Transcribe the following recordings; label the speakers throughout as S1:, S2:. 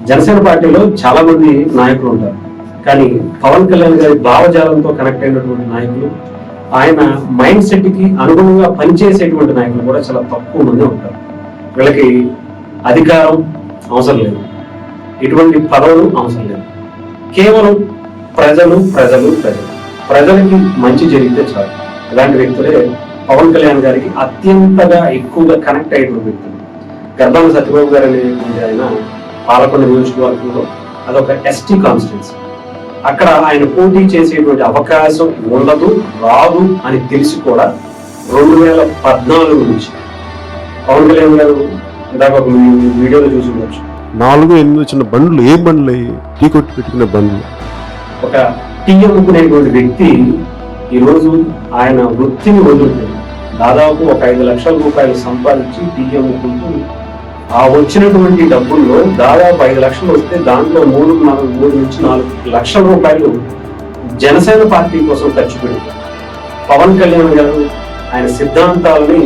S1: జనసేన పార్టీలో చాలా మంది నాయకులు ఉంటారు, కానీ పవన్ కళ్యాణ్ గారి భావజాలంతో కనెక్ట్ అయినటువంటి నాయకులు, ఆయన మైండ్ సెట్ కి అనుగుణంగా పనిచేసేటువంటి నాయకులు కూడా చాలా తక్కువ మంది ఉంటారు. వీళ్ళకి అధికారం అవసరం లేదు, ఎటువంటి పదవులు అవసరం లేదు, కేవలం ప్రజలకి మంచి జరిగితే చాలు. ఇలాంటి వ్యక్తులే పవన్ కళ్యాణ్ గారికి అత్యంతగా ఎక్కువగా కనెక్ట్ అయ్యేటువంటి వ్యక్తులు. గర్భాన సత్యబాబు గారు అనేటువంటి ఆయన పాలకొండ నియోజకవర్గంలో అదొక ఎస్టీ కాన్స్టిట్యున్సీ. అక్కడ ఆయన పోటీ చేసేటువంటి అవకాశం ఉండదు, రాదు అని తెలిసి కూడా 2014 నుంచి పవన్ కళ్యాణ్ గారు ఇందాక ఒక వీడియోలో చూసి ఉండొచ్చు,
S2: 4-8 చిన్న బండ్లు, ఏ బండ్లు టీ కొట్టి పెట్టుకునే బండ్లు,
S1: ఒక టీ అమ్ముకునేటువంటి వ్యక్తి ఈరోజు ఆయన వృత్తిని వదులుతుంది. దాదాపు ఒక 5 లక్షల రూపాయలు సంపాదించి టీ అమ్ముకుంటూ ఆ వచ్చినటువంటి డబ్బుల్లో దాదాపు 5 లక్షలు వస్తే దాంట్లో 3 నుంచి 4 లక్షల రూపాయలు జనసేన పార్టీ కోసం ఖర్చు పెడతారు. పవన్ కళ్యాణ్ గారు ఆయన సిద్ధాంతాలని,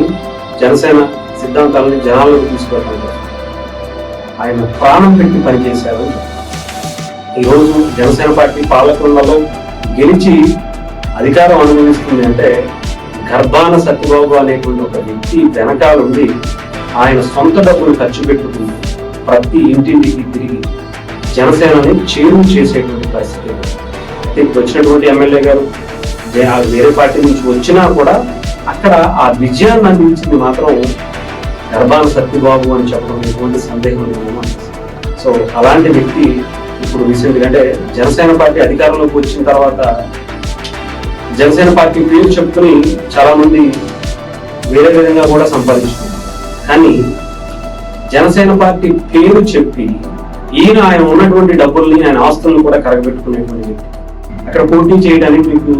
S1: జనసేన సిద్ధాంతాలని జనాల్లోకి తీసుకెళ్ళడం కోసం ఆయన ప్రాణం పెట్టి పనిచేశారు. ఈరోజు జనసేన పార్టీ పాలకొండలో గెలిచి అధికారం అనుభవిస్తుంది అంటే గర్భాన సత్యబాబు అనేటువంటి ఒక వ్యక్తి వెనకాలుండి ఆయన సొంత డబ్బులు ఖర్చు పెట్టుకుంటూ ప్రతి ఇంటింటికి తిరిగి జనసేనని చేరువ చేసేటువంటి పరిస్థితి. ఇప్పుడు వచ్చినటువంటి ఎమ్మెల్యే గారు వేరే పార్టీ నుంచి వచ్చినా కూడా అక్కడ ఆ విజయాన్ని అందించింది మాత్రం గర్భాన సత్యబాబు అని చెప్పడం ఎటువంటి సందేహం లేదు. సో అలాంటి వ్యక్తి ఇప్పుడు రీసెంట్గా అంటే జనసేన పార్టీ అధికారంలోకి వచ్చిన తర్వాత జనసేన పార్టీ పేరు చెప్పుకుని చాలా మంది వేరే విధంగా కూడా సంపాదించుకున్నారు. కానీ జనసేన పార్టీ పేరు చెప్పి ఆయన ఉన్నటువంటి డబ్బుల్ని, ఆయన ఆస్తులను కూడా కరగబెట్టుకునేటువంటి వ్యక్తి. అక్కడ పోటీ చేయడానికి మీకు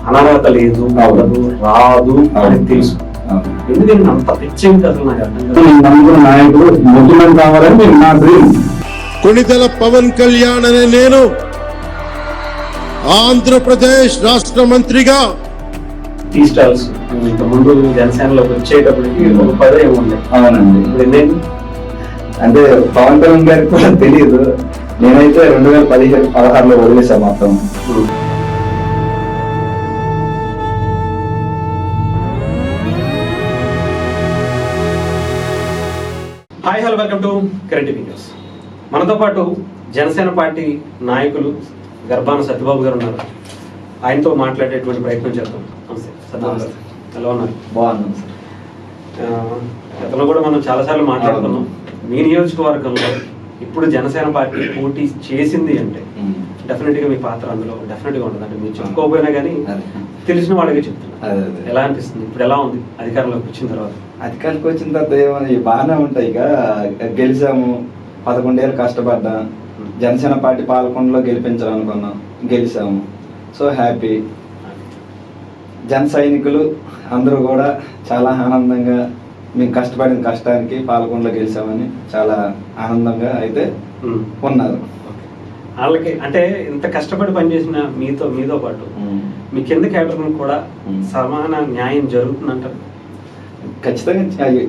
S1: అనర్హత లేదు, అవదు, రాదు అని తెలుసు. ఎందుకంటే అంత పిచ్చింది అసలు నాకు అర్థం నాయకుడు ముఖ్యమంత్రి కావాలని మీరు నా డ్రీమ్.
S3: కొణిదెల పవన్ కళ్యాణ్ అనే నేను ఆంధ్రప్రదేశ్ రాష్ట్ర మంత్రిగా
S1: టీ స్టాల్స్ ముందు జనసేనలోకి వచ్చేటప్పటికి ఒక 10 ఏమి ఉండే.
S4: అవునండి, అంటే పవన్ కళ్యాణ్ గారికి కూడా తెలియదు. నేనైతే 2015-16లో వదిలేసా మొత్తం.
S1: Hi, hello, welcome to current videos. మనతో పాటు జనసేన పార్టీ నాయకులు గర్భాన సత్యబాబు గారు ఉన్నారు. ఆయనతో మాట్లాడేటువంటి ప్రయత్నం చేద్దాం. నమస్తే సత్యబాబు గారు, ఎలా ఉన్నారు?
S4: బాగున్నాను
S1: సార్. గతంలో కూడా మనం చాలాసార్లు మాట్లాడుకున్నాం. మీ నియోజకవర్గంలో ఇప్పుడు జనసేన పార్టీ పోటీ చేసింది అంటే డెఫినెట్ గా మీ పాత్ర అందులో డెఫినెట్ గా ఉంటుంది. అంటే మీరు చెప్పుకోకపోయినా కానీ తెలిసిన వాళ్ళకే చెప్తున్నారు. ఎలా అనిపిస్తుంది ఇప్పుడు, ఎలా ఉంది అధికారంలోకి వచ్చిన తర్వాత?
S4: అధికారికి వచ్చిన తర్వాత ఏమని బాగానే ఉంటాయి. ఇక గెలిచాము, 11 ఏళ్ళు కష్టపడ్డా, జనసేన పార్టీ పాలకొండలో గెలిపించాలనుకున్నాం, గెలిచాము. So happy. జన సైనికులు అందరూ కూడా చాలా ఆనందంగా మేము కష్టపడిన కష్టానికి పాలకొండలో గెలిచామని చాలా ఆనందంగా అయితే ఉన్నారు.
S1: వాళ్ళకి అంటే ఇంత కష్టపడి పనిచేసిన మీతో పాటు మీ కింద క్యాడర్లకు కూడా సమాన న్యాయం జరుగుతుందంటారు?
S4: ఖచ్చితంగా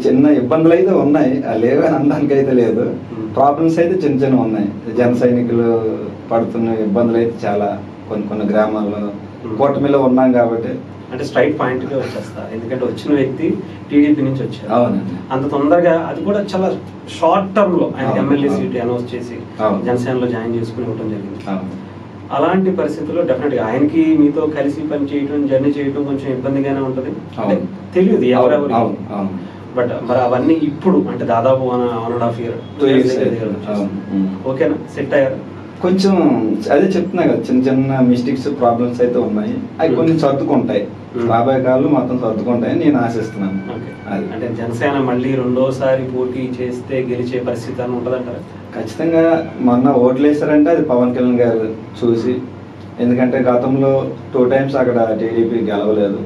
S4: చిన్న ఇబ్బందులు అయితే ఉన్నాయి, లేవని అనడానికి అయితే లేదు. ప్రాబ్లమ్స్ అయితే చిన్న ఉన్నాయి. జన సైనికులు పడుతున్న ఇబ్బందులు అయితే చాలా కొన్ని గ్రామాల్లో కూటమిలో ఉన్నాం కాబట్టి.
S1: అంటే స్ట్రైట్ పాయింట్ గా వచ్చేస్తా, ఎందుకంటే వచ్చిన వ్యక్తి టీడీపీ నుంచి వచ్చారు.
S4: అవునండి,
S1: అంత తొందరగా అది కూడా చాలా షార్ట్ టర్మ్ లో ఆయన ఎమ్మెల్యే సీట్ అనౌన్స్ చేసి జనసేనలో జాయిన్ చేసుకుని ఇవ్వడం జరిగింది. అలాంటి పరిస్థితుల్లో డెఫినెట్ గా ఆయనకి మీతో కలిసి పని చేయడం, జర్నీ చేయడం కొంచెం ఇబ్బందిగానే ఉంటది. తెలియదు ఎవరెవరు, బట్ మరి అవన్నీ ఇప్పుడు అంటే దాదాపు 1.5 year, 2 years ఓకేనా, సెట్ అయ్యారు?
S4: కొంచెం అదే చెప్తున్నా కదా, చిన్న మిస్టేక్స్, ప్రాబ్లమ్స్ అయితే ఉన్నాయి. అవి కొన్ని సర్దుకుంటాయి, రాబోయే కాలంలో మొత్తం సర్దుకుంటాయని నేను ఆశిస్తున్నాను.
S1: అంటే జనసేన మళ్ళీ రెండోసారి పోటీ చేస్తే గెలిచే పరిస్థితి అని ఉంటదంటారా?
S4: ఖచ్చితంగా. మొన్న ఓట్లు వేసారంటే అది పవన్ కళ్యాణ్ గారు చూసి, ఎందుకంటే గతంలో 2 times అక్కడ టీడీపీ గెలవలేదు.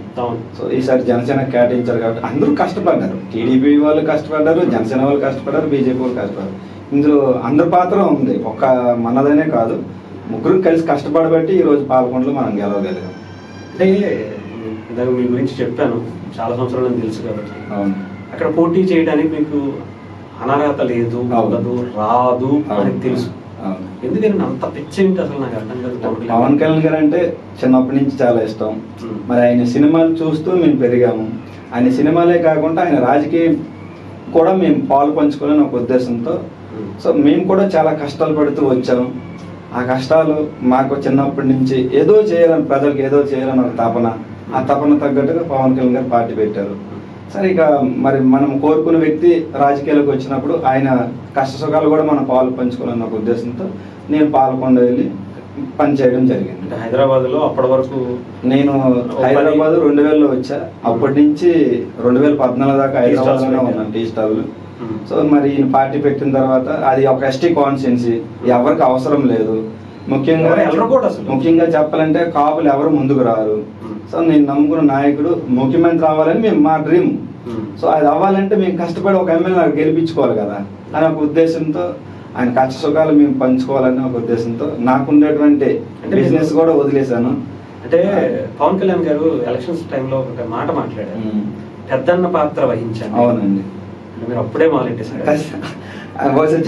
S4: సో ఈసారి జనసేన కేటాయించారు కాబట్టి అందరూ కష్టపడ్డారు. టీడీపీ వాళ్ళు కష్టపడ్డారు, జనసేన వాళ్ళు కష్టపడ్డారు, బీజేపీ వాళ్ళు కష్టపడ్డారు. ఇందులో అందరి పాత్ర ఉంది, ఒక్క మనదనే కాదు. ముగ్గురు కలిసి కష్టపడబట్టి ఈరోజు పాలకొండలో మనం గెలవగలిగాం.
S1: అంటే ఇందాక మీ గురించి చెప్పాను, చాలా సంవత్సరాలు తెలుసు కాబట్టి.
S4: అవును,
S1: అక్కడ పోటీ చేయడానికి మీకు అనర్హత లేదు, ఉండదు, రాదు అని తెలుసు. ఎందుకంటే అంత పిచ్చి ఏంటి అసలు నాకు అర్థం కాదు.
S4: పవన్ కళ్యాణ్ గారు అంటే చిన్నప్పటి నుంచి చాలా ఇష్టం. మరి ఆయన సినిమాలు చూస్తూ మేము పెరిగాము. ఆయన సినిమాలే కాకుండా ఆయన రాజకీయం కూడా మేము పాలు పంచుకోవాలని ఒక ఉద్దేశంతో సో మేము కూడా చాలా కష్టాలు పడుతూ వచ్చాము. ఆ కష్టాలు మాకు చిన్నప్పటి నుంచి ఏదో చేయాలని, ప్రజలకు ఏదో చేయాలని ఒక తపన. ఆ తపన తగ్గట్టుగా పవన్ కళ్యాణ్ గారు పార్టీ పెట్టారు. సరే ఇక మరి మనం కోరుకున్న వ్యక్తి రాజకీయాలకు వచ్చినప్పుడు ఆయన కష్ట సుఖాలు కూడా మనం పాలు పంచుకోవాలన్న ఒక ఉద్దేశంతో నేను పాల్గొండ వెళ్ళి పనిచేయడం జరిగింది.
S1: హైదరాబాద్ లో అప్పటి వరకు
S4: నేను హైదరాబాద్ 2000లో వచ్చా. అప్పటి నుంచి 2014 దాకా హైదరాబాద్ లోనే ఉన్నాను టీ స్టాల్. సో మరి ఈయన పార్టీ పెట్టిన తర్వాత అది ఒక ఎస్టీ కాన్స్టిట్యున్సీ, ఎవరికి అవసరం లేదు. ముఖ్యంగా చెప్పాలంటే కాపులు ఎవరు ముందుకు రారు. సో నేను నమ్ముకున్న నాయకుడు ముఖ్యమంత్రి అవ్వాలని మేము మా డ్రీమ్. సో అది అవ్వాలంటే మేము కష్టపడి ఒక ఎమ్మెల్యే గెలిపించుకోవాలి కదా అని ఒక ఉద్దేశంతో, ఆయన కష్ట సుఖాలు మేము పంచుకోవాలని ఒక ఉద్దేశంతో నాకుండేటువంటి బిజినెస్ కూడా వదిలేశాను.
S1: అంటే పవన్ కళ్యాణ్ గారు ఎలక్షన్స్ టైంలో ఒక మాట మాట్లాడారు, పెద్దన్న పాత్ర వహించాను.
S4: అవునండి,
S1: మీరు అప్పుడే
S4: మొదలెట్టేసారు.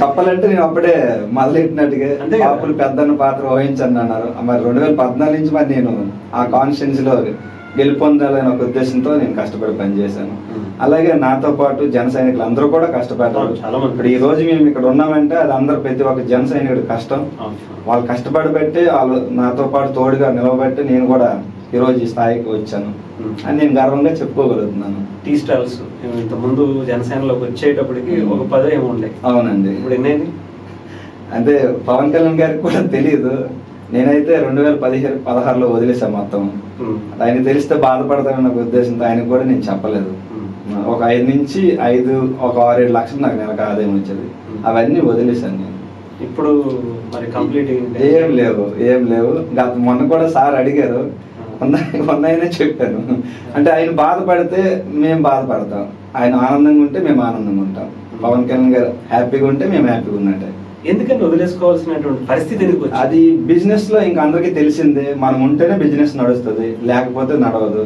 S4: చెప్పాలంటే నేను అప్పుడే మొదలెట్టినట్టుగా కాపులు పెద్దన్న పాత్ర వహించండి అన్నారు. మరి 2014 నుంచి మరి నేను ఆ కాన్స్టిట్యున్సీలో గెలుపొందాలని ఒక ఉద్దేశంతో నేను కష్టపడి పనిచేశాను. అలాగే నాతో పాటు జన సైనికులు అందరూ కూడా కష్టపడ్డారు. ఇప్పుడు ఈ రోజు మేము ఇక్కడ ఉన్నామంటే అది అందరూ ప్రతి ఒక్క జన సైనికుడు కష్టం. వాళ్ళు కష్టపడి పెట్టి వాళ్ళు నాతో పాటు తోడుగా నిలవబెట్టి నేను కూడా ఈ రోజు ఈ స్థాయికి వచ్చాను అని నేను గర్వంగా చెప్పుకోగలుగుతున్నాను.
S1: టీ స్టాల్స్ ఇంత ముందు జనసేనలోకి వచ్చేటప్పటికి ఒక 10 ఏమో ఉండే.
S4: అవునండి,
S1: ఇప్పుడు ఎన్నైంది
S4: అంటే పవన్ కళ్యాణ్ గారికి కూడా తెలియదు. నేనైతే 2016లో వదిలేసాను మొత్తం. ఆయన తెలిస్తే బాధపడతానన్న ఉద్దేశంతో ఆయనకు కూడా నేను చెప్పలేదు. ఒక 5 నుంచి 6-7 లక్షలు నాకు నెలకు ఆదాయం వచ్చేది. అవన్నీ వదిలేశాను నేను.
S1: ఇప్పుడు మరి కంప్లీట్
S4: ఏం లేవు. మొన్న కూడా సార్ అడిగారు, మొన్న చెప్పాను. అంటే ఆయన బాధపడితే మేము బాధపడతాం, ఆయన ఆనందంగా ఉంటే మేము ఆనందంగా ఉంటాం. పవన్ కళ్యాణ్ గారు హ్యాపీగా ఉంటే మేము హ్యాపీగా ఉన్నట్టే.
S1: ఎందుకని వదిలేసుకోవాల్సినటువంటి పరిస్థితి ఎందుకు?
S4: అది బిజినెస్ లో ఇంకా అందరికీ తెలిసిందే, మనం ఉంటేనే బిజినెస్ నడుస్తుంది, లేకపోతే నడవదు.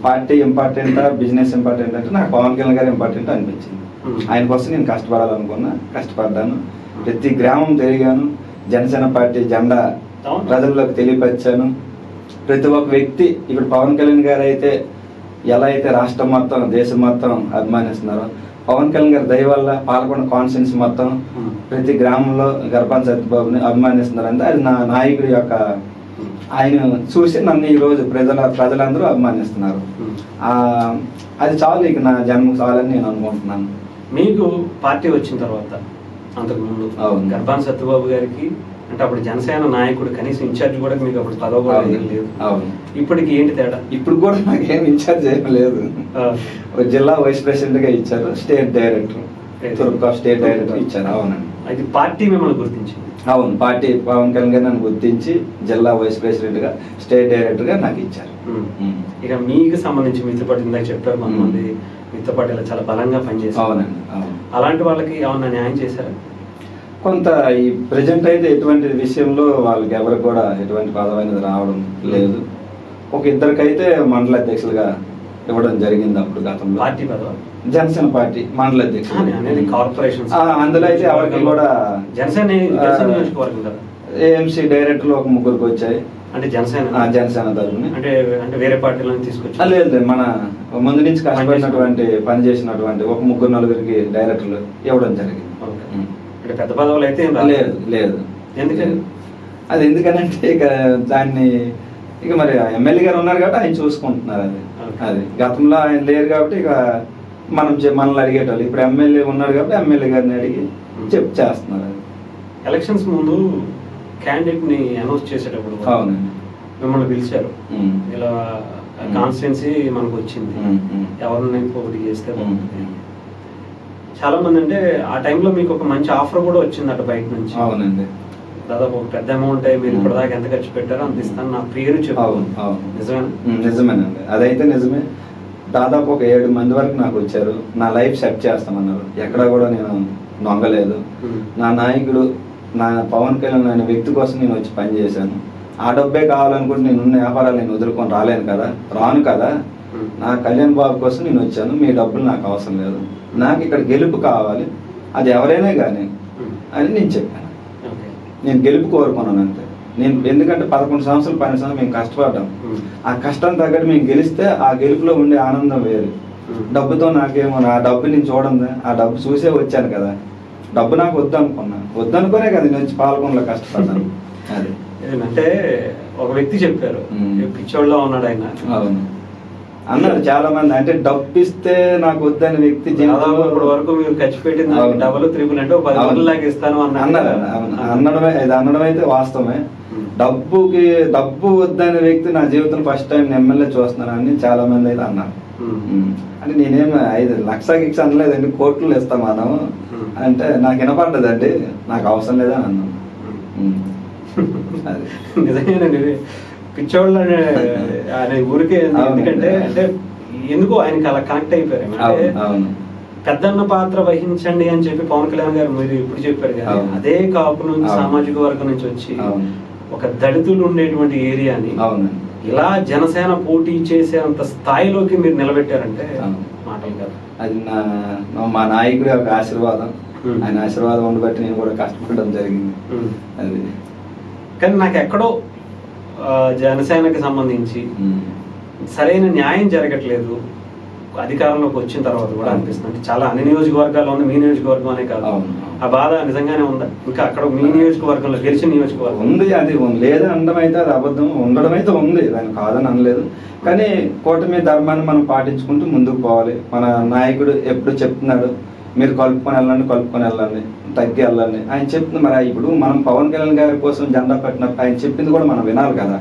S4: పార్టీ ఇంపార్టెంటా బిజినెస్ ఇంపార్టెంట్ అంటే నాకు పవన్ కళ్యాణ్ గారు ఇంపార్టెంట్ అనిపించింది. ఆయన కోసం నేను కష్టపడాలనుకున్నా, కష్టపడ్డాను. ప్రతి గ్రామం తిరిగాను, జనసేన పార్టీ జెండా ప్రజల్లోకి తెలియపరిచాను. ప్రతి ఒక్క వ్యక్తి ఇప్పుడు పవన్ కళ్యాణ్ గారు అయితే ఎలా అయితే రాష్ట్రం మొత్తం దేశం మొత్తం అభిమానిస్తున్నారో, పవన్ కళ్యాణ్ గారి దయ వల్ల పాల్గొన్న కాన్స్టిట్యున్సీ మొత్తం ప్రతి గ్రామంలో గర్భాన్ సత్యబాబుని అభిమానిస్తున్నారంటే అది నా నాయకుడి యొక్క, ఆయన చూసి నన్ను ఈ రోజు ప్రజలందరూ అభిమానిస్తున్నారు. అది చాలు, ఇక నా జన్మకు చాలని నేను అనుకుంటున్నాను.
S1: మీకు పార్టీ వచ్చిన తర్వాత అంతకుముందు గర్భాన్ సత్యబాబు గారికి అంటే అప్పుడు జనసేన నాయకుడు కనీసం ఇన్ఛార్జ్ కూడా మీకు అప్పుడు పదవి కూడా లేదు. ఇప్పటికి ఏంటి తేడా?
S4: ఇప్పుడు కూడా నాకేం ఇన్ఛార్జ్ ఏం లేదు. జిల్లా వైస్ ప్రెసిడెంట్ గా ఇచ్చారు, స్టేట్ డైరెక్టర్ స్టేట్ డైరెక్టర్ ఇచ్చారు. అవునండి,
S1: అది పార్టీ మిమ్మల్ని గుర్తించింది.
S4: అవును, పార్టీ పవన్ కళ్యాణ్ గారు నన్ను గుర్తించి జిల్లా వైస్ ప్రెసిడెంట్ గా స్టేట్ డైరెక్టర్ గా నాకు ఇచ్చారు.
S1: ఇక మీకు సంబంధించి మిత్ర పార్టీ ఇందాక చెప్పారు, కొంతమంది మిత్ర పార్టీలో చాలా బలంగా పనిచేస్తారు.
S4: అవునండి,
S1: అలాంటి వాళ్ళకి ఏమన్నా న్యాయం చేశారా?
S4: కొంత ఈ ప్రెజెంట్ అయితే ఎటువంటి విషయంలో వాళ్ళకి ఎవరికి కూడా ఎటువంటి పదవి అనేది రావడం లేదు. ఒక ఇద్దరికైతే మండల అధ్యక్షులుగా ఇవ్వడం జరిగింది అప్పుడు గతంలో.
S1: పార్టీ పదవి
S4: జనసేన పార్టీ మండల అధ్యక్షులు
S1: అనేది కార్పొరేషన్,
S4: అందులో అయితే ఎవరికి కూడా
S1: జనసేన
S4: ఏఎంసీ డైరెక్టర్లు ఒక 3 వచ్చాయి.
S1: అంటే జనసేన
S4: తరఫున
S1: అంటే వేరే పార్టీలను తీసుకొచ్చి
S4: లేదు, మన ముందు నుంచి కష్టపడినటువంటి పని చేసినటువంటి ఒక 3-4 డైరెక్టర్లు ఇవ్వడం జరిగింది.
S1: అంటే పెద్ద పదవులు అయితే
S4: లేదు.
S1: ఎందుకని?
S4: అది ఎందుకనంటే ఇక దాన్ని ఇక మరి ఎమ్మెల్యే గారు ఉన్నారు కాబట్టి ఆయన చూసుకుంటున్నారు. అది గతంలో ఆయన లేరు కాబట్టి ఇక మనల్ని అడిగేటోళ్ళు. ఇప్పుడు ఎమ్మెల్యే ఉన్నాడు కాబట్టి ఎమ్మెల్యే గారిని అడిగి చేస్తున్నారు. అది
S1: ఎలక్షన్స్ ముందు క్యాండిడేట్ ని అనౌన్స్ చేసేటప్పుడు
S4: అవునండి
S1: మిమ్మల్ని పిలిచారు, ఇలా కాన్స్టిట్యున్సీ మనకు వచ్చింది, ఎవరిని పోటీ చేస్తే బాగుంటుంది. చాలా మంది అంటే ఆ టైంలో మీకు ఒక మంచి ఆఫర్ కూడా వచ్చింది అటు బయట నుంచి.
S4: అవునండి,
S1: దాదాపు ఒక పెద్ద అమౌంట్, మీరు ఇప్పటిదాకా ఎంత ఖర్చు పెట్టారో అంత ఇస్తాను నా పేరు చెప్పు.
S4: నిజమేనండి, అదైతే నిజమే. దాదాపు ఒక 7 మంది వరకు నాకు వచ్చారు, నా లైఫ్ సెట్ చేస్తామన్నారు. ఎక్కడ కూడా నేను నొంగలేదు. నా నాయకుడు నా పవన్ కళ్యాణ్ అనే వ్యక్తి కోసం నేను వచ్చి పని చేశాను. ఆ డబ్బే కావాలనుకుంటే నేనున్న వ్యాపారాలు నేను వదులుకొని రాను కదా. నా కళ్యాణ్ బాబు కోసం నేను వచ్చాను, మీ డబ్బులు నాకు అవసరం లేదు, నాకు ఇక్కడ గెలుపు కావాలి, అది ఎవరైనా కానీ అని నేను చెప్పాను. నేను గెలుపు కోరుకున్నాను అంతే. నేను ఎందుకంటే 11 సంవత్సరాలు 12 సంవత్సరాలు మేము కష్టపడ్డాం. ఆ కష్టం తగ్గట్టు మేము గెలిస్తే ఆ గెలుపులో ఉండే ఆనందం వేరు. డబ్బుతో నాకేమో, ఆ డబ్బు నేను చూడండి, ఆ డబ్బు చూసే వచ్చాను కదా, డబ్బు నాకు వద్దనుకునే కదా నేను వచ్చి పాల్గొనలో కష్టపడ్డాను. అది
S1: అంటే ఒక వ్యక్తి చెప్పారు, పిచ్చోళ్ళలో ఉన్నాడు ఆయన.
S4: అవును అన్నారు చాలా మంది. అంటే డబ్బు ఇస్తే నాకు వద్దని వ్యక్తి
S1: ఇప్పటి వరకు మీరు ఖర్చు పెట్టింది డబుల్ త్రిబుల్ అంటే 10 రోజుల లాగా ఇస్తాను
S4: అన్నారు. అనడం అయితే వాస్తవమే. డబ్బు వద్దనే వ్యక్తి నా జీవితంలో ఫస్ట్ టైం ఎమ్మెల్యే చూస్తున్నానని చాలా మంది అయితే అన్నారు. అంటే నేనేం 5 లక్ష అనలేదండి, కోట్లు ఇస్తాం మనం అంటే నాకు వినపడ్డదండి, నాకు అవసరం లేదని అన్నాను. అది
S1: నిజంగానండి, పిచ్చోళ్ళ ఆయన ఊరికే ఎందుకంటే అంటే ఎందుకో ఆయనకి అలా కనెక్ట్ అయిపోయారు. అంటే పెద్దన్న పాత్ర వహించండి అని చెప్పి పవన్ కళ్యాణ్ గారు మీరు ఇప్పుడు చెప్పారు కదా, అదే కాపు నుంచి సామాజిక వర్గం నుంచి వచ్చి ఒక దళితులు ఉండేటువంటి ఏరియాని ఇలా జనసేన పోటీ చేసేంత స్థాయిలోకి మీరు నిలబెట్టారంటే మాటలు కాదు.
S4: అది మా నాయకుడి యొక్క ఆశీర్వాదం. ఆయన ఆశీర్వాదం ఉండబట్టి నేను కూడా కష్టపడడం జరిగింది. అది
S1: కానీ నాకు ఎక్కడో జనసేనకి సంబంధించి సరైన న్యాయం జరగట్లేదు అధికారంలోకి వచ్చిన తర్వాత కూడా అనిపిస్తుంది. అంటే చాలా అన్ని నియోజకవర్గాల్లో ఉంది, మీ నియోజకవర్గం అనే కాదు, ఆ బాధ నిజంగానే ఉందా? ఇంకా అక్కడ మీ నియోజకవర్గంలో గెలిచిన నియోజకవర్గం
S4: ఉంది, అది లేదు అనడం అయితే అది అబద్ధం, ఉండడం అయితే ఉంది, దాన్ని కాదని అనలేదు. కానీ కూటమి ధర్మాన్ని మనం పాటించుకుంటూ ముందుకు పోవాలి. మన నాయకుడు ఎప్పుడు చెప్తున్నాడు, మీరు కలుపుకొని వెళ్ళండి, తగ్గి వెళ్ళండి ఆయన చెప్తుంది. మరి ఇప్పుడు మనం పవన్ కళ్యాణ్ గారి కోసం జెండా పెట్టినప్పుడు ఆయన చెప్పింది కూడా మనం వినాలి కదా.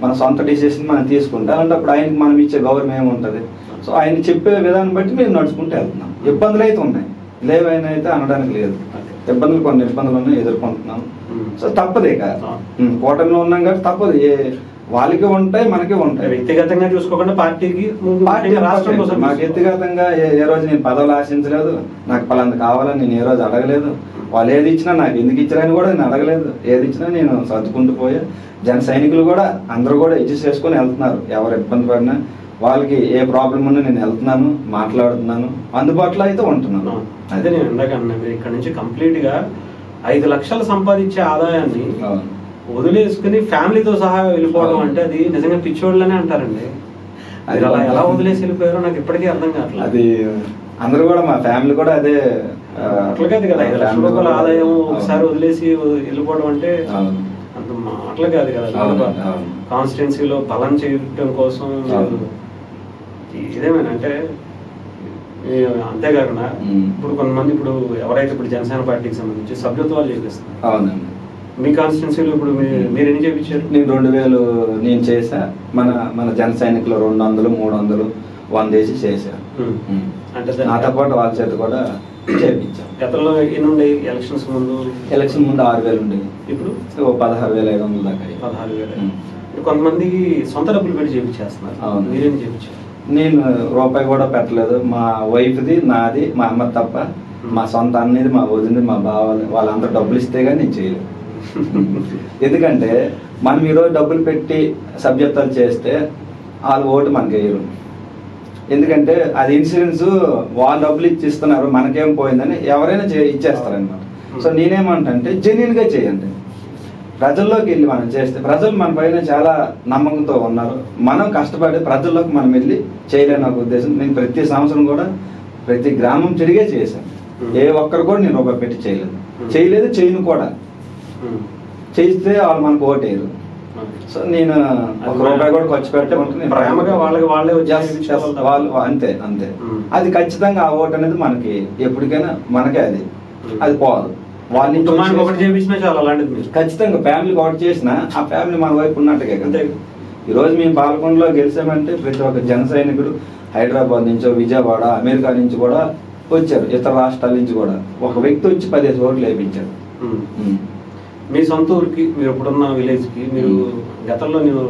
S4: మన సొంత డిసిషన్ మనం తీసుకుంటే అలాంటప్పుడు ఆయనకి మనం ఇచ్చే గౌరవం ఏముంటుంది? సో ఆయన చెప్పే విధానం బట్టి మేము నడుచుకుంటూ వెళ్తున్నాం. ఇబ్బందులు అయితే ఉన్నాయి, లేవైనా అయితే అనడానికి లేదు. కొన్ని ఇబ్బందులు ఉన్నాయి, ఎదుర్కొంటున్నాం. సో తప్పదే కదా, కూటమిలో ఉన్నాం కాబట్టి తప్పదు. వాళ్ళకి ఉంటాయి, మనకి ఉంటాయి.
S1: వ్యక్తిగతంగా చూసుకోకుండా పార్టీకి
S4: మాకు వ్యక్తిగతంగా ఏ రోజు నేను పదవులు ఆశించలేదు, నాకు పలాంది కావాలని నేను ఏ రోజు అడగలేదు. వాళ్ళు ఏది ఇచ్చినా నాకు ఎందుకు ఇచ్చారని కూడా నేను అడగలేదు. ఏది ఇచ్చినా నేను సర్దుకుంటూ పోయా. జన సైనికులు కూడా అందరూ కూడా అడ్జస్ట్ చేసుకొని వెళ్తున్నారు. ఎవరు ఇబ్బంది పడినా వాళ్ళకి ఏ ప్రాబ్లం ఉన్నా నేను వెళ్తున్నాను, మాట్లాడుతున్నాను, అందుబాటులో అయితే ఉంటున్నాను.
S1: అదే నేను ఇందాక అన్నా, మీరు ఇక్కడ నుంచి కంప్లీట్ గా 5 లక్షలు సంపాదించే ఆదాయాన్ని వదిలేసుకుని ఫ్యామిలీతో సహా వెళ్ళిపోవడం అంటే అది నిజంగా పిచ్చోళ్ళనే అంటారండి. అది అలా ఎలా వదిలేసి వెళ్ళిపోయారో నాకు ఇప్పటికీ అర్థం కావట్లేదు.
S4: అది అందరూ కూడా మా ఫ్యామిలీ కూడా అదే
S1: అట్లా కాదు కదా, 5 లక్షల రూపాయల ఆదాయం ఒకసారి వదిలేసి వెళ్ళిపోవడం అంటే అంత మాటలు కాదు కదా. కాన్స్టిట్యున్సీలో బలం చేయడం కోసం ఇదేమైనా అంటే అంతేకాకుండా ఇప్పుడు కొంతమంది ఇప్పుడు ఎవరైతే ఇప్పుడు జనసేన పార్టీకి సంబంధించి సభ్యత్వాలు చేపిస్తారు, మీ కాన్స్టిట్యున్సీలో ఇప్పుడు మీరు ఎన్ని చేయించారు?
S4: నేను 2000 నేను చేసా. మన జన సైనికులు 200, 300, 100 వేసి చేశారు.
S1: అంటే
S4: నాతో పాటు వాళ్ళ చేత కూడా చేయించాం.
S1: గతంలో ఎన్ని ఉండే ఎలక్షన్ ముందు
S4: 6,000 ఉండేది, ఇప్పుడు 16,500 దాకా.
S1: 16,000. కొంతమంది సొంత డబ్బులు పెట్టి చేయించేస్తున్నారు, మీరేం చేయించారు?
S4: నేను రూపాయి కూడా పెట్టలేదు. మా వైఫ్ది, నాది, మా అమ్మ తప్ప మా సొంత అన్నది, మా వదినది, మా బావ వాళ్ళందరూ డబ్బులు ఇస్తే కానీ నేను చేయలేదు. ఎందుకంటే మనం ఈరోజు డబ్బులు పెట్టి సభ్యత్వాలు చేస్తే వాళ్ళు ఓటు మనకి వేయరు. ఎందుకంటే అది ఇన్సూరెన్స్, వాళ్ళు డబ్బులు ఇచ్చిస్తున్నారు, మనకేం పోయిందని ఎవరైనా ఇచ్చేస్తారనమాట. సో నేనేమంటే జెన్యున్ గా చేయండి, ప్రజల్లోకి వెళ్ళి మనం చేస్తే ప్రజలు మన పైన చాలా నమ్మకంతో ఉన్నారు. మనం కష్టపడి ప్రజల్లోకి మనం వెళ్ళి చేయలేని ఒక ఉద్దేశం. నేను ప్రతి సంవత్సరం కూడా ప్రతి గ్రామం తిరిగే చేశాను. ఏ ఒక్కరు కూడా నేను రూపాయి పెట్టి చేయలేదు, చేయను కూడా. చేస్తే వాళ్ళు మనకు ఓటేయరు. సో నేను ఒక రూపాయి కూడా ఖర్చు పెట్టే వాళ్ళు అంతే. అది ఖచ్చితంగా ఆ ఓటు అనేది మనకి ఎప్పటికైనా మనకే అది పోదు. ఖచ్చితంగా ఫ్యామిలీకి ఒకటి చేసినా ఆ ఫ్యామిలీ మన వైపు ఉన్నట్టుగా కదా. ఈరోజు మేము పాలకొండలో గెలిచామంటే ప్రతి ఒక్క జన సైనికుడు హైదరాబాద్ నుంచో, విజయవాడ, అమెరికా నుంచి కూడా వచ్చారు, ఇతర రాష్ట్రాల నుంచి కూడా. ఒక వ్యక్తి వచ్చి 15 ఓట్లు వేయించారు.
S1: మీ సొంత ఊరికి, మీరు ఇప్పుడున్న విలేజ్ కి, మీరు గతంలో నేను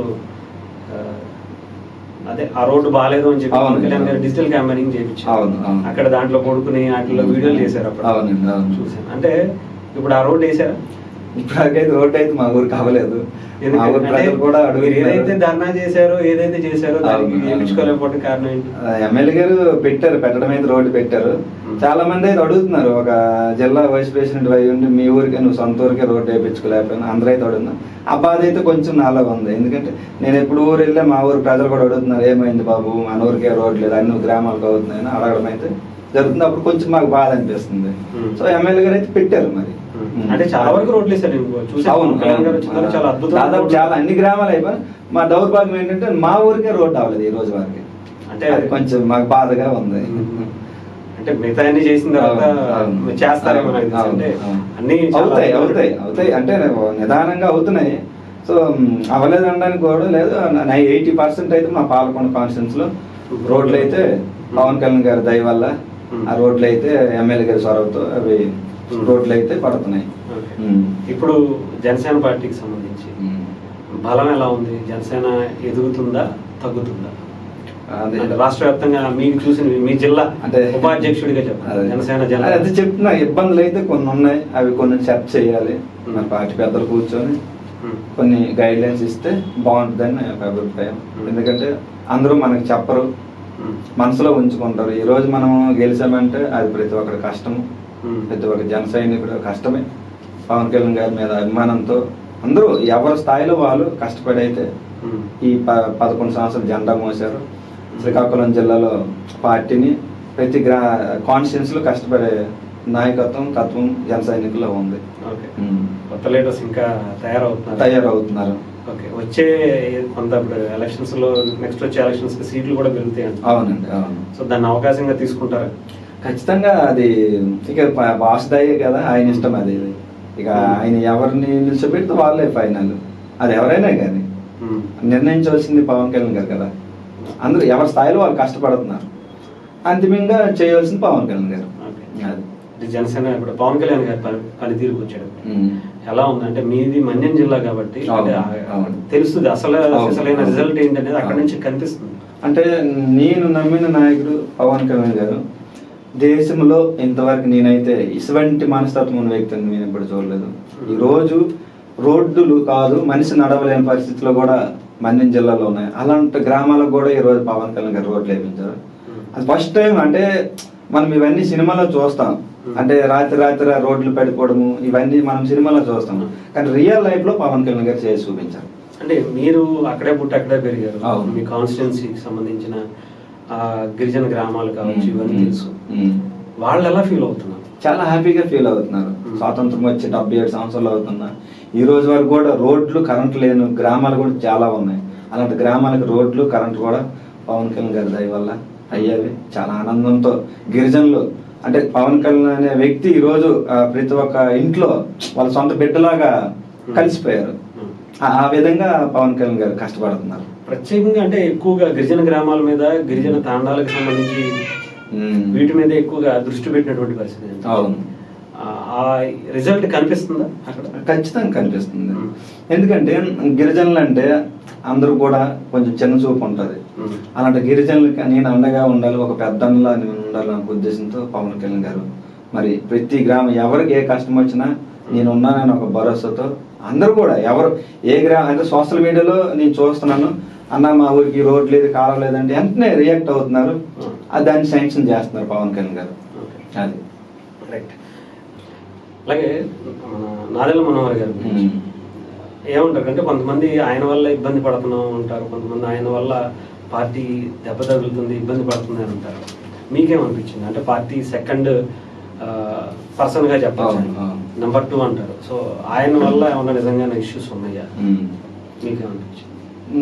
S1: అదే ఆ రోడ్డు బాగాలేదు అని చెప్పి పవన్ కళ్యాణ్ గారు డిజిటల్ క్యాంపెయినింగ్ చేయించారు. అక్కడ దాంట్లో కొడుకుని వాటిలో వీడియోలు చేశారు, అప్పుడు చూసాను. అంటే ఇప్పుడు ఆ రోడ్డు వేసారా?
S4: ఇప్పటికైతే రోడ్డు అయితే మా ఊరికి అవ్వలేదు. మా ఊరు ప్రజలు కూడా
S1: మీరు ఏదైతే ధర్నా చేశారో ఏదైతే చేశారో దానికి వేయించుకోలేకపోవడం కారణం ఏంటి?
S4: ఎమ్మెల్యే గారు పెట్టడం అయితే రోడ్డు పెట్టారు. చాలా మంది అయితే అడుగుతున్నారు, ఒక జిల్లా వైస్ ప్రెసిడెంట్ అయి ఉండి మీ ఊరికే నువ్వు సొంత ఊరికే రోడ్డు వేయించుకోలేకపోయినా అందరూ అయితే అడుగుతున్నారు. ఆ బాధ అయితే కొంచెం నాలో ఉంది. ఎందుకంటే నేను ఎప్పుడు ఊరు వెళ్ళే మా ఊరు ప్రజలు కూడా అడుగుతున్నారు, ఏమైంది బాబు మన ఊరికే రోడ్డు లేదు, అన్ని గ్రామాలకు అవుతున్నాయని అడగడం అయితే జరుగుతుంది. అప్పుడు కొంచెం మాకు బాధ అనిపిస్తుంది. సో ఎమ్మెల్యే గారు అయితే పెట్టారు. మరి
S1: అంటే చాలా వరకు రోడ్లు వేసారు. చాలా అద్భుతం.
S4: దాదాపు చాలా అన్ని గ్రామాలు అయిపోయి మా దౌర్భాగ్యం ఏంటంటే మా ఊరికే రోడ్డు అవ్వలేదు ఈ రోజు వరకు. అంటే కొంచెం మాకు బాధగా ఉంది.
S1: అంటే మిగతా అన్ని చేసిన తర్వాత చేస్తారేమో అంటే అన్ని
S4: అవుతాయి అంటే నిదానంగా అవుతున్నాయి. సో అవ్వలేదు అనడానికి కూడా లేదు. 80% అయితే మా పాలకొండ కాన్స్టిట్యూన్స్ లో రోడ్లు అయితే పవన్ కళ్యాణ్ గారి దయ వల్ల ఆ రోడ్లు అయితే ఎమ్మెల్యే గారి చొరవతో అవి రోడ్లు అయితే పడుతున్నాయి.
S1: ఇప్పుడు జనసేన పార్టీకి సంబంధించి బలం ఎలా ఉంది? జనసేన ఎదుగుతుందా తగ్గుతుందా? రాష్ట్ర వ్యాప్తంగా మీకు చూసిన మీ జిల్లా అంటే ఉపాధ్యక్షుడిగా చెప్పారు జనసేన జిల్లా
S4: అది చెప్తున్నా. ఇబ్బందులు అయితే కొన్ని ఉన్నాయి, అవి కొన్ని చర్చ చేయాలి. మన పార్టీ పెద్దలు కూర్చొని కొన్ని గైడ్ లైన్స్ ఇస్తే బాగుంటుందని నా యొక్క అభిప్రాయం. ఎందుకంటే అందరూ మనకు చెప్పరు, మనసులో ఉంచుకుంటారు. ఈ రోజు మనం గెలిచామంటే అది ప్రతి ఒక్కరి కష్టము, ప్రతి ఒక్క జన సైనికుడు కష్టమే. పవన్ కళ్యాణ్ గారి మీద అభిమానంతో అందరూ ఎవరి స్థాయిలో వాళ్ళు కష్టపడి అయితే ఈ 11 సంవత్సరాలు జెండా మోసారు. శ్రీకాకుళం జిల్లాలో పార్టీని ప్రతి కాన్స్టిట్యూన్స్ లో కష్టపడే నాయకత్వం తత్వం జన సైనికుల్లో ఉంది.
S1: కొత్త లీడర్స్ ఇంకా
S4: తయారవుతున్నారు.
S1: వచ్చే కొంత ఎలక్షన్స్ లో నెక్స్ట్ వచ్చే ఎలక్షన్స్ కి సీట్లు కూడా పెరుగుతాయి.
S4: అవునండి, అవును.
S1: సో దాన్ని అవకాశంగా తీసుకుంటారా?
S4: ఖచ్చితంగా. అది ఇక బాస్ దయ్యే కదా, ఆయన ఇష్టం అది. ఇక ఆయన ఎవరిని నిలిచిపెడితే వాళ్ళే ఫైనల్. అది ఎవరైనా కానీ నిర్ణయించవలసింది పవన్ కళ్యాణ్ గారు కదా. అందరూ ఎవరి స్థాయిలో వాళ్ళు కష్టపడుతున్నారు, అంతిమంగా చేయవలసింది పవన్ కళ్యాణ్ గారు.
S1: జనసేన ఇప్పుడు పవన్ కళ్యాణ్ గారి పనితీరుకు వచ్చాడు ఎలా ఉందంటే, మీది మన్యం జిల్లా కాబట్టి తెలుస్తుంది అసలైన రిజల్ట్ ఏంటనేది అక్కడ నుంచి కనిపిస్తుంది.
S4: అంటే నేను నమ్మిన నాయకుడు పవన్ కళ్యాణ్ గారు. దేశంలో ఇంతవరకు నేనైతే ఇటువంటి మనస్తత్వం ఉన్న వ్యక్తిని నేను ఇప్పుడు చూడలేదు. ఈ రోజు రోడ్డులు కాదు మనిషి నడవలేని పరిస్థితిలో కూడా మన్యం జిల్లాలో ఉన్నాయి. అలాంటి గ్రామాలకు కూడా ఈ రోజు పవన్ కళ్యాణ్ గారు రోడ్లు వేయించారు. అది ఫస్ట్ టైం. అంటే మనం ఇవన్నీ సినిమాలో చూస్తాం, అంటే రాత్రి రోడ్లు పడిపోవడము ఇవన్నీ మనం సినిమాలో చూస్తాం. కానీ రియల్ లైఫ్ లో పవన్ కళ్యాణ్ గారు చేసి చూపించారు.
S1: అంటే మీరు అక్కడే పుట్టి అక్కడే పెరిగారు. మీ కాన్స్టిట్యున్సీకి సంబంధించిన గిరిజన గ్రామాలు కావచ్చు ఇవన్నీ తెలుసు. వాళ్ళు ఎలా ఫీల్ అవుతున్నారు?
S4: చాలా హ్యాపీగా ఫీల్ అవుతున్నారు. స్వాతంత్రం వచ్చి 77 సంవత్సరాలు అవుతున్నా ఈ రోజు వరకు కూడా రోడ్లు కరెంట్ లేని గ్రామాలు కూడా చాలా ఉన్నాయి. అలాంటి గ్రామాలకు రోడ్లు కరెంట్ కూడా పవన్ కళ్యాణ్ గారి దయ వల్ల అయ్యేవి. చాలా ఆనందంతో గిరిజనులు అంటే పవన్ కళ్యాణ్ అనే వ్యక్తి ఈ రోజు ప్రతి ఒక్క ఇంట్లో వాళ్ళ సొంత బిడ్డలాగా కలిసిపోయారు. ఆ విధంగా పవన్ కళ్యాణ్ గారు కష్టపడుతున్నారు.
S1: ప్రత్యేకంగా అంటే ఎక్కువగా గిరిజన గ్రామాల మీద, గిరిజన తాండాలకు సంబంధించి వీటి మీద ఎక్కువగా దృష్టి పెట్టినటువంటి పరిస్థితి.
S4: అవును.
S1: ఆ రిజల్ట్ కనిపిస్తుందా అక్కడ?
S4: ఖచ్చితంగా కనిపిస్తుంది. ఎందుకంటే గిరిజనులు అంటే అందరూ కూడా కొంచెం చిన్న చూపు ఉంటుంది. అలాంటి గిరిజనులకి నేను అండగా ఉండాలి, ఒక పెద్దలా నేను ఉండాలనే ఉద్దేశంతో పవన్ కళ్యాణ్ గారు మరి ప్రతి గ్రామం ఎవరికి ఏ కష్టం వచ్చినా నేను ఉన్నానని ఒక భరోసాతో అందరూ కూడా ఎవరు ఏ గ్రామం అంటే సోషల్ మీడియాలో నేను చూస్తున్నాను, అన్న మా ఊరికి రోడ్ లేదు కాలం లేదంటే వెంటనే రియాక్ట్ అవుతున్నారు. దాన్ని శాంక్షన్ చేస్తున్నారు పవన్ కళ్యాణ్ గారు. అది
S1: రైట్. అలాగే నాదెళ్ల మనోహర్ గారు ఏమంటారు అంటే, కొంతమంది ఆయన వల్ల ఇబ్బంది పడుతూ ఉంటారు, కొంతమంది ఆయన వల్ల పార్టీ దెబ్బ తగులుతుంది ఇబ్బంది పడుతుంది అని అంటారు. మీకేమనిపించింది? అంటే పార్టీ సెకండ్ పర్సన్ గా చెప్పాలి, నెంబర్ 2 అంటారు. సో ఆయన వల్ల ఏమన్నా నిజంగానే ఇష్యూస్ ఉన్నాయా? మీకేమనిపించింది?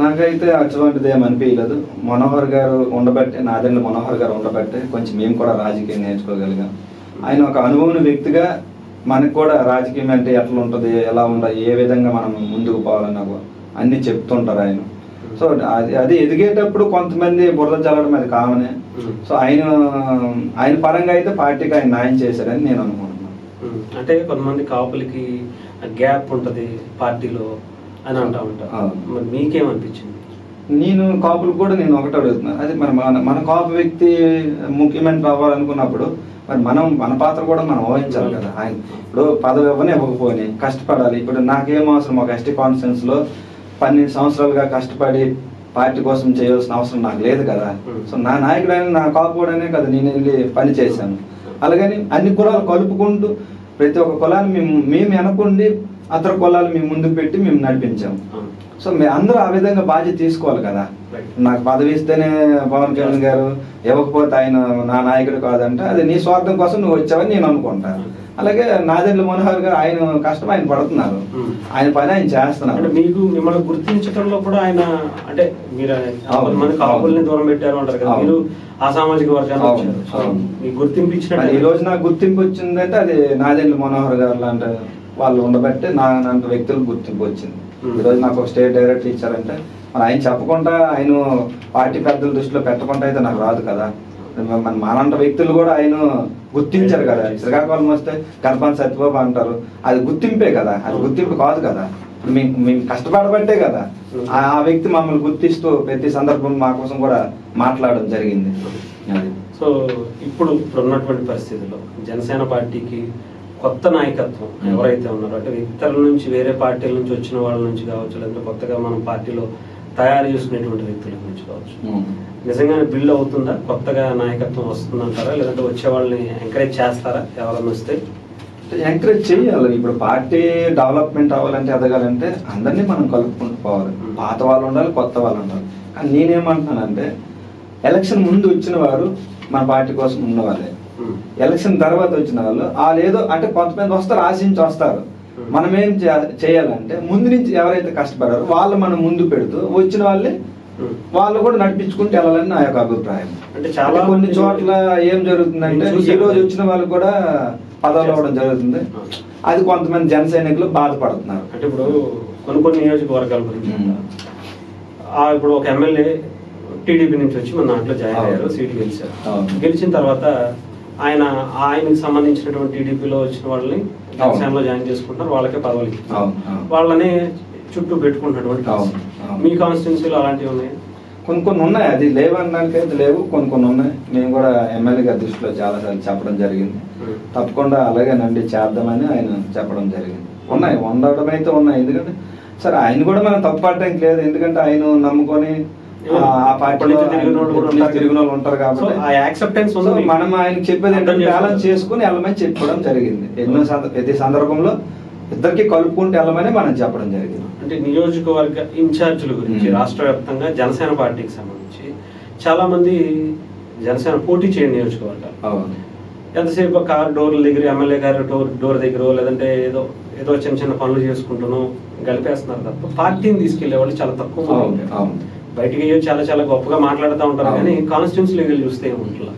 S4: నాకైతే అటువంటిది ఏమనిపించలేదు. మనోహర్ గారు ఉండబట్టే, నాదెళ్ల మనోహర్ గారు ఉండబట్టే కొంచెం మేము కూడా రాజకీయం నేర్చుకోగలిగాం. ఆయన ఒక అనుభవం వ్యక్తిగా మనకు కూడా రాజకీయం అంటే ఎట్లా ఉంటుంది, ఎలా ఉండాలి, ఏ విధంగా మనం ముందుకు పోవాలన్న అన్ని చెప్తుంటారు ఆయన. సో అది ఎదిగేటప్పుడు కొంతమంది బురద చల్లడం అది కామనే. సో ఆయన పరంగా అయితే పార్టీకి ఆయన న్యాయం చేశారని నేను అనుకుంటున్నాను.
S1: అంటే కొంతమంది కాపులకి గ్యాప్ ఉంటది పార్టీలో అని అంటా ఉంటారు. మరి మీకేమనిపించింది?
S4: నేను కాపులు కూడా నేను ఒకటి అడుగుతున్నాను, అది మన కాపు వ్యక్తి ముఖ్యమంత్రి అవ్వాలనుకున్నప్పుడు మరి మన పాత్ర కూడా మనం ఊహించాలి కదా. ఆయన ఇప్పుడు పదవి ఇవ్వకపోయి కష్టపడాలి. ఇప్పుడు నాకేం అవసరం, ఒక ఎస్టీ కాన్ఫరెన్స్ లో 12 సంవత్సరాలుగా కష్టపడి పార్టీ కోసం చేయాల్సిన అవసరం నాకు లేదు కదా. సో నా నాయకుడు అయినా నా కాపుడనే కదా నేను వెళ్ళి పని చేశాను. అలాగని అన్ని కులాలు కలుపుకుంటూ ప్రతి ఒక్క కులాన్ని మేము అనుకుండి అతర కులాలు మేము ముందుకు పెట్టి మేము నడిపించాము. సో అందరూ ఆ విధంగా బాధ్యత తీసుకోవాలి కదా. నాకు పదవి ఇస్తేనే పవన్ కళ్యాణ్ గారు, ఇవ్వకపోతే ఆయన నా నాయకుడు కాదంటే అది నీ స్వార్థం కోసం నువ్వు వచ్చావని నేను అనుకుంటాను. అలాగే నాదెండ్ల మనోహర్ గారు ఆయన కష్టం ఆయన పడుతున్నారు, ఆయన పని ఆయన చేస్తున్నారు.
S1: మీకు మిమ్మల్ని గుర్తించడంలో కూడా ఆయన అంటే మీరు కొంతమంది కాపుల్ని దూరం పెట్టారు అంటారు కదా, మీరు ఆ సామాజిక వర్గాన్ని గుర్తింపు ఇచ్చిన
S4: ఈ రోజు నాకు గుర్తింపు వచ్చిందంటే అది నాదెండ్ల మనోహర్ గారు లాంటి వాళ్ళు ఉండబట్టే నాలాంటి వ్యక్తులకు గుర్తింపు వచ్చింది. ఈ రోజు నాకు ఒక స్టేట్ డైరెక్టర్ ఇచ్చారంటే మరి ఆయన చెప్పకుండా, ఆయన పార్టీ పెద్దల దృష్టిలో పెట్టకుండా అయితే నాకు రాదు కదా. మాలాంటి వ్యక్తులు కూడా ఆయన గుర్తించారు కదా. శ్రీకాకుళం వస్తే గణపతి సత్యబాబు అంటారు, అది గుర్తింపే కదా, అది గుర్తింపు కాదు కదా. మేము కష్టపడబట్టే కదా ఆ వ్యక్తి మమ్మల్ని గుర్తిస్తూ ప్రతి సందర్భం మా కోసం కూడా మాట్లాడడం జరిగింది. అది
S1: సో ఇప్పుడున్నటువంటి పరిస్థితుల్లో జనసేన పార్టీకి కొత్త నాయకత్వం ఎవరైతే ఉన్నారో, అంటే ఇతరుల నుంచి వేరే పార్టీల నుంచి వచ్చిన వాళ్ళ నుంచి కావచ్చు, లేదంటే కొత్తగా మనం పార్టీలో తయారు చేసుకునేటువంటి వ్యక్తుల నుంచి కావచ్చు, నిజంగానే బిల్డ్ అవుతుందా? కొత్తగా నాయకత్వం వస్తుందంటారా? లేదంటే వచ్చే వాళ్ళని ఎంకరేజ్ చేస్తారా? ఎవరైనా వస్తే
S4: ఎంకరేజ్ చేయాలి. ఇప్పుడు పార్టీ డెవలప్మెంట్ అవ్వాలంటే, ఎదగాలంటే అందరినీ మనం కలుపుకుంటూ పోవాలి. పాత వాళ్ళు ఉండాలి, కొత్త వాళ్ళు ఉండాలి. కానీ నేనేమంటున్నానంటే ఎలక్షన్ ముందు వచ్చిన వారు మన పార్టీ కోసం ఉన్నవాళ్ళే, ఎలక్షన్ తర్వాత వచ్చిన వాళ్ళు ఏదో అంటే కొంతమంది వస్తారు, ఆశించి వస్తారు. మనం ఏం చేయాలంటే ముందు నుంచి ఎవరైతే కష్టపడారో వాళ్ళు మనం ముందు పెడుతూ వచ్చిన వాళ్ళే వాళ్ళు కూడా నడిపించుకుంటూ వెళ్ళాలని నా యొక్క అభిప్రాయం.
S1: అంటే చాలా
S4: కొన్ని చోట్ల ఏం జరుగుతుందంటే ఈ రోజు వచ్చిన వాళ్ళు కూడా పదవులు అవ్వడం జరుగుతుంది. అది కొంతమంది జన సైనికులు బాధపడుతున్నారు.
S1: అంటే ఇప్పుడు కొన్ని నియోజకవర్గాల గురించి ఇప్పుడు ఒక ఎమ్మెల్యే టీడీపీ నుంచి వచ్చి మన దాంట్లో జాయిన్ అయ్యారు, సీట్లు గెలిచారు. గెలిచిన తర్వాత ఆయనకు సంబంధించినటువంటి టీడీపీలో వచ్చిన వాళ్ళని జనసేనలో జాయిన్ చేసుకుంటారు, వాళ్ళకే పదవులు ఇచ్చారు, వాళ్ళని చుట్టూ పెట్టుకుంటున్నటువంటి. మీ కాన్స్టిట్యున్సీలో అలాంటివి ఉన్నాయి?
S4: కొన్ని ఉన్నాయి, అది లేవనడానికి అయితే లేవు, కొన్ని ఉన్నాయి. మేము కూడా ఎమ్మెల్యే గారి దృష్టిలో చాలాసార్లు చెప్పడం జరిగింది, తప్పకుండా అలాగేనండి చేద్దామని ఆయన చెప్పడం జరిగింది. ఉన్నాయి, ఉండడం అయితే ఉన్నాయి. ఎందుకంటే సరే ఆయన కూడా మనం తప్పు పడటానికి లేదు, ఎందుకంటే ఆయన నమ్ముకొని ఆ పార్టీలో తిరిగిన వాళ్ళు ఉంటారు కాబట్టి మనం ఆయనకి చెప్పేది ఏంటంటే బ్యాలెన్స్ చేసుకుని వెళ్ళమని చెప్పడం జరిగింది. ప్రతి సందర్భంలో ఇద్దరికి కలుపుకుంటూ వెళ్ళమని మనం చెప్పడం జరిగింది.
S1: అంటే నియోజకవర్గ ఇన్ఛార్జీల గురించి రాష్ట్ర వ్యాప్తంగా జనసేన పార్టీకి సంబంధించి చాలా మంది జనసేన పోటీ చేయని నియోజకవర్గాలు ఎంతసేపు కార్ డోర్ల దగ్గర, ఎమ్మెల్యే గారి డోర్ దగ్గర, లేదంటే ఏదో చిన్న పనులు చేసుకుంటున్నాం గడిపేస్తున్నారు తప్ప పార్టీని తీసుకెళ్లే వాళ్ళు చాలా తక్కువ. బయటికి చాలా గొప్పగా మాట్లాడుతూ ఉంటారు, కానీ కాన్స్టిట్యున్సీ లెవెల్ చూస్తే ఏముంటారు.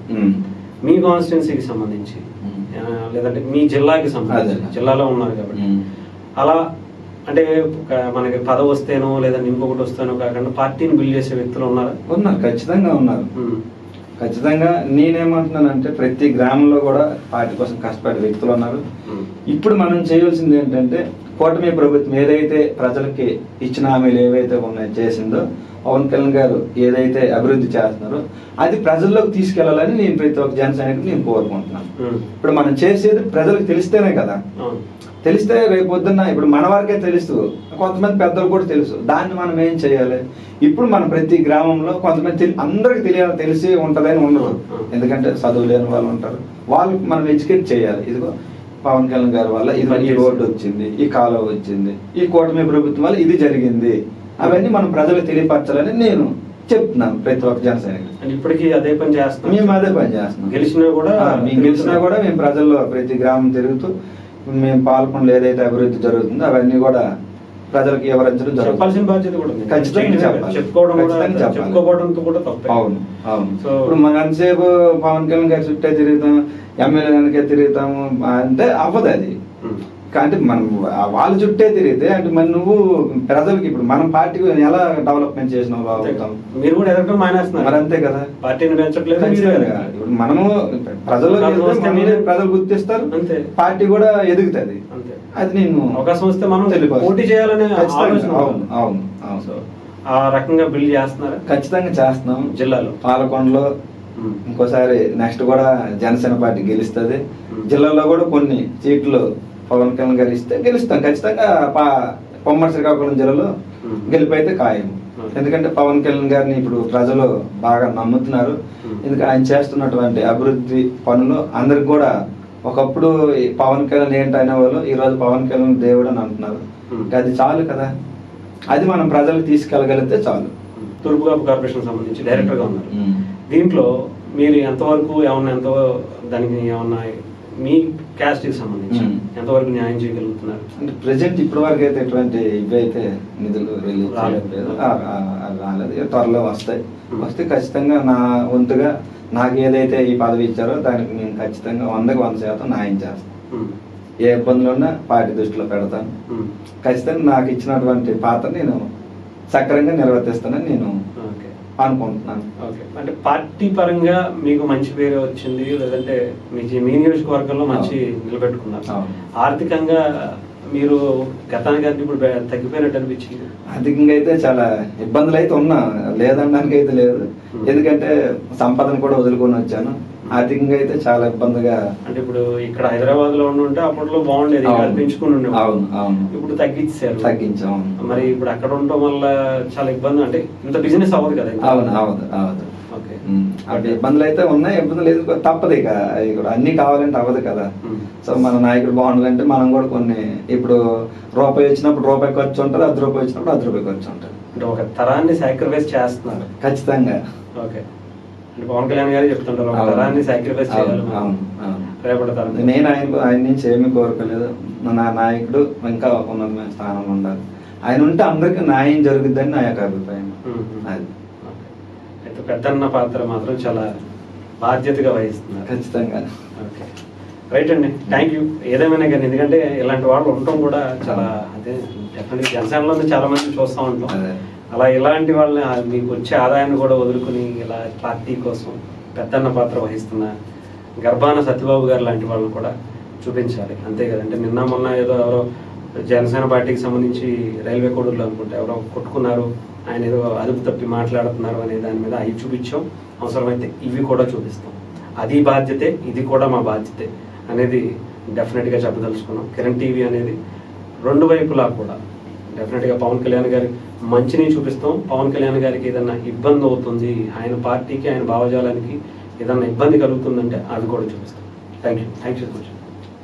S1: మీ కాన్స్టిట్యున్సీకి సంబంధించి లేదంటే మీ జిల్లాకి సంబంధించి, జిల్లాలో ఉన్నారు కాబట్టి అలా అంటే మనకి పదవి వస్తేనో లేదంటే ఇంకొకటి వస్తేనో కాకుండా పార్టీని బిల్డ్ చేసే వ్యక్తులు
S4: ఉన్నారు, ఖచ్చితంగా ఉన్నారు. ఖచ్చితంగా నేనేమంటున్నానంటే ప్రతి గ్రామంలో కూడా పార్టీ కోసం కష్టపడే వ్యక్తులు ఉన్నారు. ఇప్పుడు మనం చేయాల్సింది ఏంటంటే కూటమి ప్రభుత్వం ఏదైతే ప్రజలకి ఇచ్చిన హామీలు ఏవైతే ఉన్నాయో చేసిందో, పవన్ కళ్యాణ్ గారు ఏదైతే అభివృద్ధి చేస్తున్నారో అది ప్రజల్లోకి తీసుకెళ్లాలని నేను ప్రతి ఒక్క జన సైనికుడు నేను కోరుకుంటున్నాను. ఇప్పుడు మనం చేసేది ప్రజలకు తెలిస్తేనే కదా, తెలిస్తే రేపు పొద్దున్న ఇప్పుడు మన వరకే తెలుసు, కొంతమంది పెద్దలు కూడా తెలుసు. దాన్ని మనం ఏం చేయాలి? ఇప్పుడు మనం ప్రతి గ్రామంలో కొంతమంది అందరికి తెలిసి ఉంటుందని ఉండదు, ఎందుకంటే చదువు లేని వాళ్ళు ఉంటారు, వాళ్ళు మనం ఎడ్యుకేట్ చేయాలి. ఇదిగో పవన్ కళ్యాణ్ గారి వల్ల ఈ రోడ్డు వచ్చింది, ఈ కాలువ వచ్చింది, ఈ కూటమి ప్రభుత్వం వల్ల ఇది జరిగింది, అవన్నీ మనం ప్రజలకు తెలియపరచాలని నేను చెప్తున్నాను ప్రతి ఒక్క జన సైనికుడు.
S1: ఇప్పటికీ అదే పని చేస్తాం,
S4: మేము అదే పని చేస్తున్నాం.
S1: గెలిచినా
S4: కూడా మేము ప్రజల్లో ప్రతి గ్రామం తిరుగుతూ మేము పాల్గొనలు ఏదైతే అభివృద్ధి జరుగుతుందో అవన్నీ కూడా ప్రజలకు వివరించడం
S1: చెప్పాల్సిన బాధ్యత కూడా
S4: ఖచ్చితంగా
S1: చెప్పాలి.
S4: అవును. ఇప్పుడు మనం ఎంతసేపు పవన్ కళ్యాణ్ గారి చుట్టే తిరుగుతాం, ఎమ్మెల్యే వెనకే తిరుగుతాము అంటే అవ్వదు అది. అంటే మనం వాళ్ళ చుట్టే తిరిగితే అంటే మరి నువ్వు ప్రజలకి ఇప్పుడు మనం పార్టీ ఎలా డెవలప్మెంట్ చేసినావు అవుతాం,
S1: మీరు కూడా ఎదగడం మానేస్తున్నారు
S4: మరి అంతే కదా,
S1: పార్టీని పెంచట్లేదు.
S4: ఇప్పుడు మనము ప్రజలు గుర్తిస్తారు, పార్టీ కూడా ఎదుగుతుంది. అది నేను
S1: అవకాశం వస్తే మనం పోటీ చేయాలనే
S4: అవును
S1: ఆ రకంగా బిల్డ్ చేస్తున్నారు.
S4: ఖచ్చితంగా చేస్తున్నాం.
S1: జిల్లాలో
S4: పాలకొండలో ఇంకోసారి నెక్స్ట్ కూడా జనసేన పార్టీ గెలుస్తుంది. జిల్లాలో కూడా కొన్ని సీట్లు పవన్ కళ్యాణ్ గారు ఇస్తే గెలుస్తాం ఖచ్చితంగా. పొమ్మడి శ్రీకాకుళం జిల్లాలో గెలిపైతే ఖాయం. ఎందుకంటే పవన్ కళ్యాణ్ గారిని ఇప్పుడు ప్రజలు బాగా నమ్ముతున్నారు. ఎందుకంటే ఆయన చేస్తున్నటువంటి అభివృద్ధి పనులు అందరికి కూడా, ఒకప్పుడు పవన్ కళ్యాణ్ ఏంటి అనేవాళ్ళు, ఈ రోజు పవన్ కళ్యాణ్ దేవుడు అని అంటున్నారు. అది చాలు కదా, అది మనం ప్రజలకు తీసుకెళ్ళగలిగితే చాలు.
S1: తూర్పుగోదావరి కార్పొరేషన్ సంబంధించి డైరెక్టర్ గా ఉన్నారు. దీంట్లో మీరు ఎంతవరకు ఎంత దానికి ఏమన్నా మీ క్యాస్ట్ కి సంబంధించి ఎంతవరకు న్యాయం చేయగలుగుతున్నారు?
S4: అంటే ప్రెసెంట్ ఇప్పటి వరకు అయితే ఎటువంటి ఇవైతే నిధులు రిలీజ్ రాలేదు. త్వరలో వస్తే ఖచ్చితంగా నా వంతుగా నాకు ఏదైతే ఈ పదవి ఇచ్చారో దానికి నేను ఖచ్చితంగా 100% న్యాయం చేస్తాను. ఏ ఇబ్బందులు ఉన్నా పార్టీ దృష్టిలో పెడతాను. ఖచ్చితంగా నాకు ఇచ్చినటువంటి పాత్ర నేను సక్రమంగా నిర్వర్తిస్తానని నేను అనుకుంటున్నాను.
S1: అంటే పార్టీ పరంగా మీకు మంచి పేరు వచ్చింది, లేదంటే మీ నియోజకవర్గంలో మంచి నిలబెట్టుకున్నారు. ఆర్థికంగా మీరు గతానికి ఇప్పుడు తగ్గిపోయినట్టు అనిపించింది?
S4: ఆర్థికంగా అయితే చాలా ఇబ్బందులు అయితే ఉన్నా, లేదనడానికి అయితే లేదు. ఎందుకంటే సంపదను కూడా వదులుకొని వచ్చాను. ఆర్థికంగా అయితే చాలా ఇబ్బందిగా.
S1: అంటే ఇప్పుడు ఇక్కడ హైదరాబాద్ లో ఉంటే అప్పట్లో బాగుండేది, పెంచుకుని ఉండే.
S4: అవును.
S1: ఇప్పుడు
S4: తగ్గించాము.
S1: మరి ఇప్పుడు అక్కడ ఉండటం వల్ల చాలా ఇబ్బంది, అంటే ఇంత బిజినెస్ అవ్వదు కదా.
S4: అవును. అంటే ఇబ్బందులు అయితే ఉన్నాయి. ఇబ్బందులు లేదు, తప్పదు. ఇక అన్ని కావాలంటే అవ్వదు కదా. సో మన నాయకుడు బాగుండాలంటే మనం కూడా కొన్ని, ఇప్పుడు రూపాయి వచ్చినప్పుడు రూపాయి ఖర్చు ఉంటుంది, 10 రూపాయలు వచ్చినప్పుడు 10 రూపాయలు ఖర్చు ఉంటుంది.
S1: అంటే ఒక తరాన్ని సాక్రిఫైస్ చేస్తున్నారు
S4: ఖచ్చితంగా.
S1: ఓకే, అంటే పవన్ కళ్యాణ్ గారు చెప్తుంటారు ఒక తరాన్ని సాక్రిఫైస్ చేయాలి రేపటి తరం.
S4: నేను ఆయన నుంచి ఏమీ కోరుకోలేదు. నా నాయకుడు ఇంకా ఉన్నతమైన స్థానంలో ఉండాలి. ఆయన ఉంటే అందరికి న్యాయం జరుగుద్దని నా యొక్క అభిప్రాయం. అది
S1: అయితే పెద్దన్న పాత్ర మాత్రం చాలా బాధ్యతగా వహిస్తున్నారు.
S4: ఖచ్చితంగా.
S1: ఓకే, రైట్ అండి, థ్యాంక్ యూ. ఏదేమైనా కానీ, ఎందుకంటే ఇలాంటి వాళ్ళు ఉండటం కూడా చాలా, అదే డెఫినెట్గా జనసేనలో చాలా మంది చూస్తూ ఉంటాం. అలా ఇలాంటి వాళ్ళని, మీకు వచ్చే ఆదాయాన్ని కూడా వదులుకుని ఇలా పార్టీ కోసం పెద్దన్న పాత్ర వహిస్తున్న గర్భాన సత్యబాబు గారు లాంటి వాళ్ళని కూడా చూపించాలి, అంతే కదంటే. నిన్న మొన్న ఏదో ఎవరో జనసేన పార్టీకి సంబంధించి రైల్వే కోడూరులో అనుకుంటే ఎవరో కొట్టుకున్నారు, ఆయన ఏదో అదుపు తప్పి మాట్లాడుతున్నారు అనే దాని మీద అవి చూపించాం. అవసరమైతే ఇవి కూడా చూపిస్తాం. అది బాధ్యతే, ఇది కూడా మా బాధ్యతే అనేది డెఫినెట్గా చెప్పదలుచుకున్నాం. కిరణ్ టీవీ అనేది రెండు వైపులా కూడా డెఫినెట్గా పవన్ కళ్యాణ్ గారి మంచిని చూపిస్తాం. పవన్ కళ్యాణ్ గారికి ఏదన్నా ఇబ్బంది అవుతుంది, ఆయన పార్టీకి, ఆయన భావజాలానికి ఏదన్నా ఇబ్బంది కలుగుతుందంటే అది కూడా చూపిస్తాం. Thank you so much.